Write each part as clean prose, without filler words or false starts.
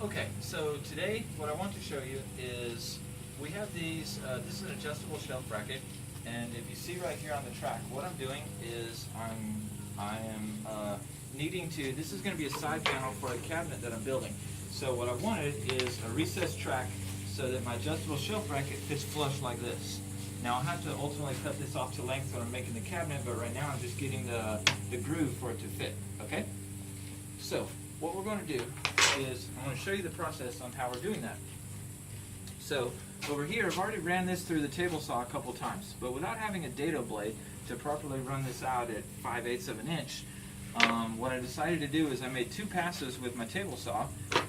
Okay, so today what I want to show you is we have these, this is an adjustable shelf bracket, and if you see right here on the track, what I'm doing is I am needing to, this is going to be a side panel for a cabinet that I'm building. So what I wanted is a recessed track so that my adjustable shelf bracket fits flush like this. Now I'll have to ultimately cut this off to length when I'm making the cabinet, but right now I'm just getting the groove for it to fit, okay? So what we're going to do is I'm going to show you the process on how we're doing that. So over here I've already ran this through the table saw a couple times, but without having a dado blade to properly run this out at 5/8 of an inch, what I decided to do is I made 2 passes with my table saw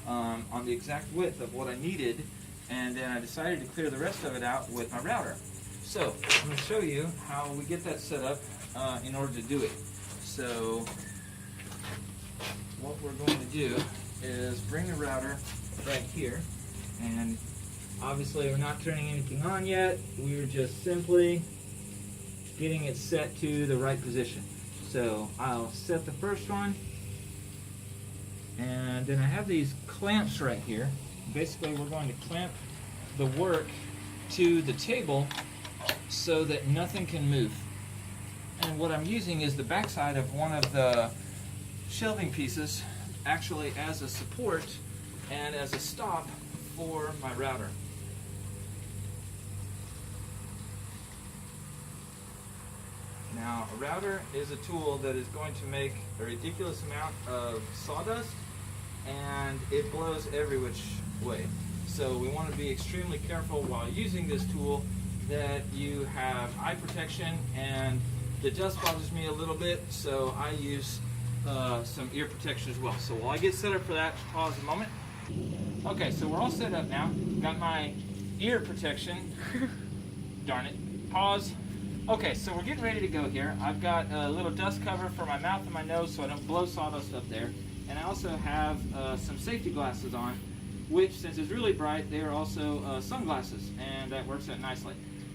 on the exact width of what I needed, and then I decided to clear the rest of it out with my router. So I'm going to show you how we get that set up in order to do it. So what we're going to do is bring the router right here, and obviously we're not turning anything on yet, we're just simply getting it set to the right position. So I'll set the first one, and then I have these clamps right here. Basically we're going to clamp the work to the table so that nothing can move. And what I'm using is the backside of one of the shelving pieces actually as a support and as a stop for my router. Now, a router is a tool that is going to make a ridiculous amount of sawdust, and it blows every which way. So we want to be extremely careful while using this tool that you have eye protection, and the dust bothers me a little bit, so I use some ear protection as well. So while I get set up for that, pause a moment. Okay, so we're all set up now. Got my ear protection. Darn it. Pause. Okay, so we're getting ready to go here. I've got a little dust cover for my mouth and my nose so I don't blow sawdust up there. And I also have some safety glasses on, which, since it's really bright, they are also sunglasses, and that works out nicely.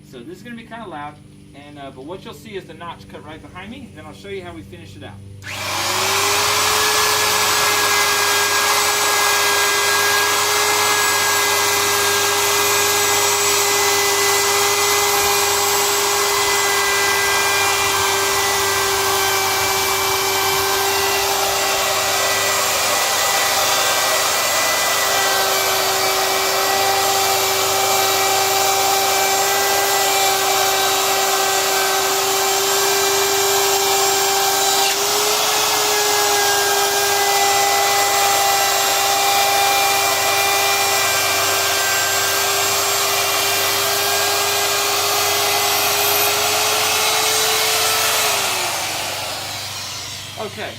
So this is going to be kind of loud, and but what you'll see is the notch cut right behind me. Then I'll show you how we finish it out. Okay,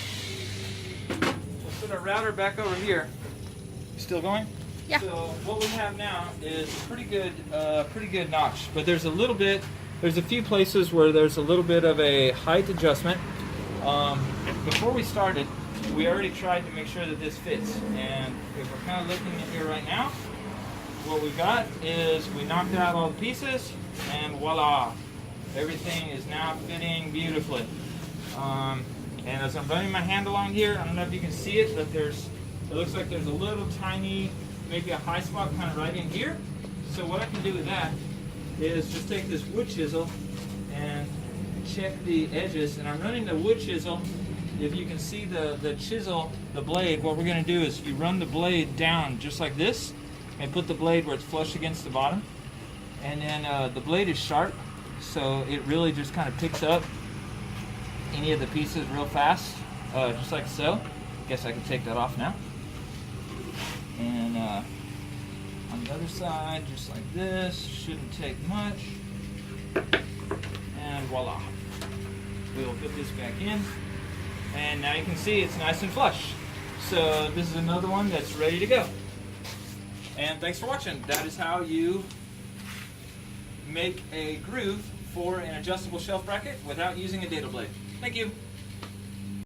we'll put our router back over here. Still going? Yeah. So what we have now is pretty good notch, but there's a few places where there's a little bit of a height adjustment. Before we started, we already tried to make sure that this fits, and if we're kind of looking at here right now, what we got is we knocked out all the pieces, and voila, everything is now fitting beautifully. And as I'm running my hand along here, I don't know if you can see it, but it looks like there's a little tiny, maybe a high spot kind of right in here. So what I can do with that is just take this wood chisel and check the edges. And I'm running the wood chisel. If you can see the chisel, the blade, what we're going to do is you run the blade down just like this and put the blade where it's flush against the bottom. And then the blade is sharp, so it really just kind of picks up any of the pieces real fast, just like so. Guess I can take that off now. And on the other side, just like this, shouldn't take much. And voila. We'll put this back in. And now you can see it's nice and flush. So this is another one that's ready to go. And thanks for watching. That is how you make a groove for an adjustable shelf bracket without using a dado blade. Thank you.